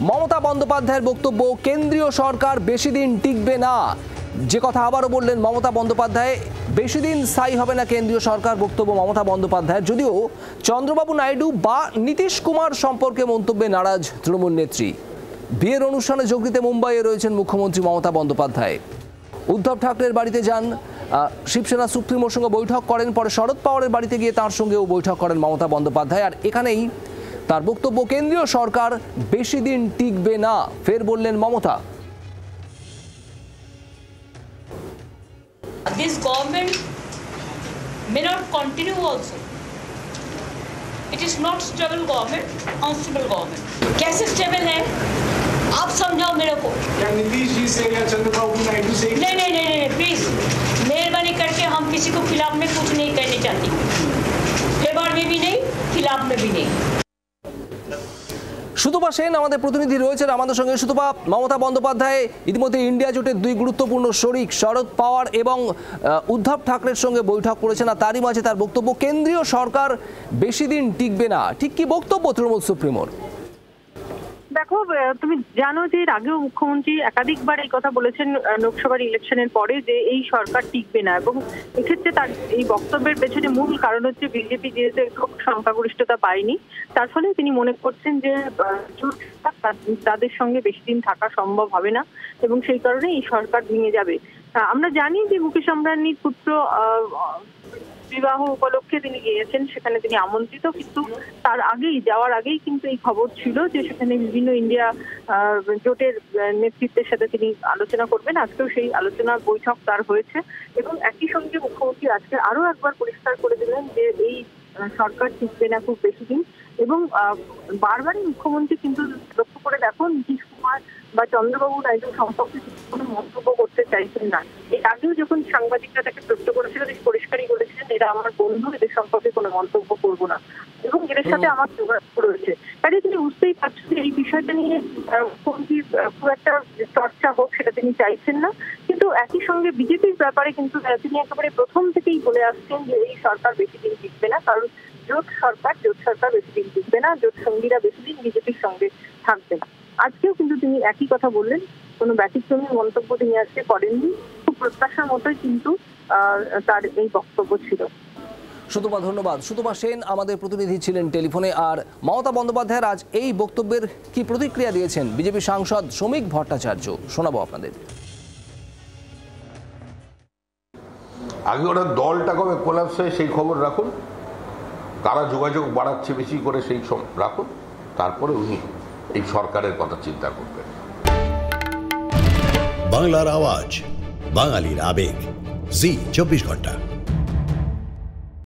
মমতা বন্দ্যোপাধ্যায়ের বক্তব্য, কেন্দ্রীয় সরকার বেশি দিন টিকবে না, যে কথা আবারও বললেন মমতা বন্দ্যোপাধ্যায়। বেশি দিন স্থায়ী হবে না কেন্দ্রীয় সরকার, বক্তব্য মমতা বন্দ্যোপাধ্যায়ের। যদিও চন্দ্রবাবু নাইডু বা নীতিশ কুমার সম্পর্কে মন্তব্যে নারাজ তৃণমূল নেত্রী। বিয়ের অনুষ্ঠানে যোগ দিতে মুম্বাইয়ে রয়েছেন মুখ্যমন্ত্রী মমতা বন্দ্যোপাধ্যায়। উদ্ধব ঠাকরের বাড়িতে যান, শিবসেনা সুপ্রিমোর সঙ্গে বৈঠক করেন, পরে শরদ পাওয়ারের বাড়িতে গিয়ে তার সঙ্গেও বৈঠক করেন মমতা বন্দ্যোপাধ্যায়। আর এখানেই তার বক্তব্য, কেন্দ্রীয় সরকার বেশি দিন টিকবে না, ফের বললেন Mamata. This government may not continue also. It is not stable government, unstable government. कैसे stable है? आप समझाओ मेरे को। क्या नीतीश जी से या चंद्रबाबू नायडू से? नहीं, प्लीज मेहरबानी करके हम किसी को खिलाफ में कुछ नहीं कहने चाहती। फेवर में भी नहीं, खिलाफ में भी नहीं। সুতপা সেন আমাদের প্রতিনিধি রয়েছেন আমাদের সঙ্গে। সুতপা, মমতা বন্দ্যোপাধ্যায় ইতিমধ্যে ইন্ডিয়া জোটের দুই গুরুত্বপূর্ণ শরিক শরদ পাওয়ার এবং উদ্ধব ঠাকরের সঙ্গে বৈঠক করেছেন, আর তারই মাঝে তার বক্তব্য, কেন্দ্রীয় সরকার বেশি দিন টিকবে না। ঠিক কি বক্তব্য তৃণমূল সুপ্রিমোর? দেখো, তুমি জানো যে এর আগেও মুখ্যমন্ত্রী একাধিকবার এই কথা বলেছেন লোকসভার ইলেকশনের পরে যে এই সরকার টিকবে না, এবং এক্ষেত্রে তার এই বক্তব্যের পেছনে মূল কারণ হচ্ছে বিজেপি যেহেতু একটু সংখ্যাগরিষ্ঠতা পায়নি, তার ফলে তিনি মনে করছেন যে তাদের সঙ্গে বেশি দিন থাকা সম্ভব হবে না এবং সেই কারণে এই সরকার ভেঙে যাবে। আমরা জানি যে মুকেশ আম্বানির পুত্র বিবাহ উপলক্ষে তিনি গিয়েছেন, সেখানে তিনি আমন্ত্রিত, কিন্তু তার যাওয়ার আগেই কিন্তু এই খবর ছিল যে সেখানে বিভিন্ন ইন্ডিয়া জোটের নেতৃত্বের সাথে তিনি আলোচনা করবেন। আজকেও সেই আলোচনা বৈঠক তার হয়েছে এবং একই সঙ্গে মুখ্যমন্ত্রী আজকে আরো একবার পরিষ্কার করে দিলেন যে এই সরকার টিকবে না খুব বেশি দিন। এবং বারবারই মুখ্যমন্ত্রী কিন্তু লক্ষ্য করে দেখুন, নীতিশ কুমার বা চন্দ্রবাবু নাইডু সম্পর্কে কোনো মন্তব্য করতে চাইছেন না। এর আগেও যখন সাংবাদিকরা তাকে প্রশ্ন করেছিল, তিনি পরিষ্কারই বলেছিলেন এরা আমার বন্ধু, এদের সম্পর্কে কোনো মন্তব্য করবো না এবং এদের সাথে আমার যোগাযোগ রয়েছে। কাজে তিনি বুঝতেই পারছেন যে এই বিষয়টা নিয়ে মুখ্যমন্ত্রীর খুব একটা চর্চা হোক সেটা তিনি চাইছেন না। কিন্তু একই সঙ্গে বিজেপির ব্যাপারে কিন্তু তিনি একেবারে প্রথম থেকেই বলে আসছেন যে এই সরকার বেশি দিন টিকবে না, কারণ জোট সরকার বেশি দিন টিকবে না, জোট সঙ্গীরা বেশি দিন বিজেপির সঙ্গে থাকবে না। আজকেও কিন্তু তিনি একই কথা বললেন, কোনো ব্যতিক্রমী মন্তব্য তিনি আজকে করেননি। খুব প্রত্যাশার মতোই কিন্তু তার এই বক্তব্য ছিল। সুতপা, ধন্যবাদ। সুতপা সেন আমাদের প্রতিনিধি ছিলেন টেলিফোনে। আর মমতা বন্দ্যোপাধ্যায়ের আজ এই বক্তব্যের কি প্রতিক্রিয়া দিয়েছেন বিজেপি সাংসদ শ্রমিক ভট্টাচার্য, শোনাবো আপনাদের। আগে ওরা দলটা কবে কোলাপস হয় সেই খবর রাখুন, কারা যোগাযোগ বাড়াচ্ছে বেশি করে সেই রাখুন, তারপরে উনি এই সরকারের কথা চিন্তা করবেন। বাংলার আওয়াজ, বাঙালির আবেগ, জি 24 ঘন্টা।